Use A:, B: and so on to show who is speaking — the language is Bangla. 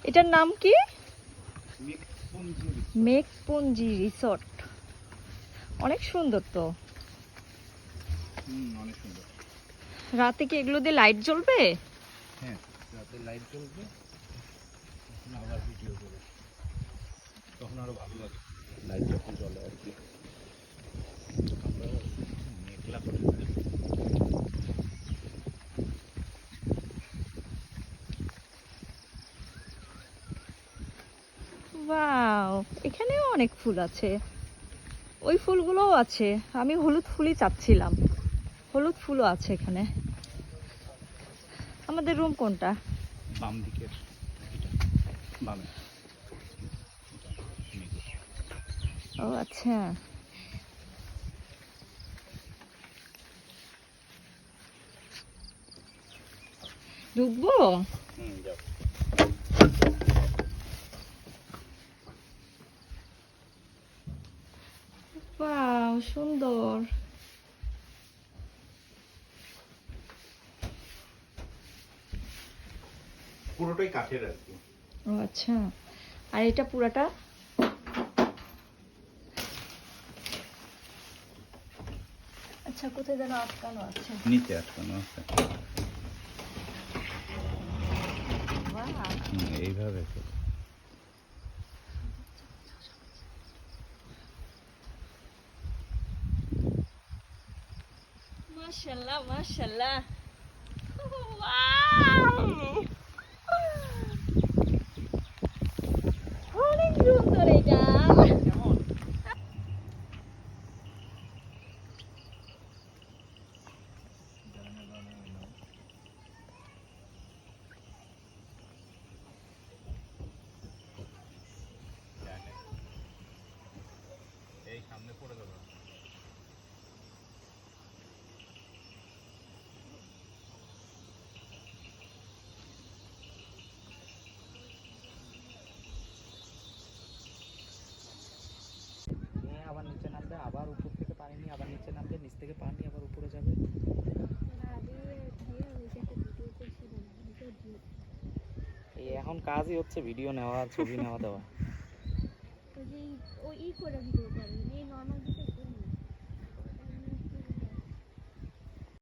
A: এটার নাম কি? মেঘপুঞ্জি রিসোর্ট। অনেক সুন্দর তো।
B: অনেক সুন্দর।
A: রাতে কি এগুলো দিয়ে লাইট জ্বলবে?
B: হ্যাঁ, রাতে লাইট জ্বলবে, তখন আবার ভিডিও করে, তখন আরো ভালো লাগে লাইট যখন জ্বলে আর কি। আমরা মেঘলা করে
A: ওয়াও, এখানেও অনেক ফুল আছে। ওই ফুলগুলোও আছে। আমি হলুদ ফুলই চাচ্ছিলাম। হলুদ ফুলও আছে এখানে। আমাদের রুম কোনটা?
B: বাম দিকের বামে।
A: ও আচ্ছা। ঢুকবো?
B: যাও।
A: ওয়াও, সুন্দর।
B: পুরোটাই কাঠের আর কি।
A: ও আচ্ছা। আর এটা পুরাটা? আচ্ছা, কোথায় যেন আটকানো আছে।
B: নিচে আটকানো আছে। এইভাবে
A: মাশাআল্লাহ, মাশাআল্লাহ। ওয়াও, অনেক সুন্দর এটা।
B: এই সামনে পড়ে যাবে।
C: আবার নিচে নামবে, আবার উপর থেকে পানি নিয়ে আবার নিচে নামবে, নিচ থেকে পানি আবার উপরে যাবে। এই এখন কাজই হচ্ছে ভিডিও নেওয়া, ছবি নেওয়া দেওয়া।
D: ওই করে ভিডিও করে এই নরমাল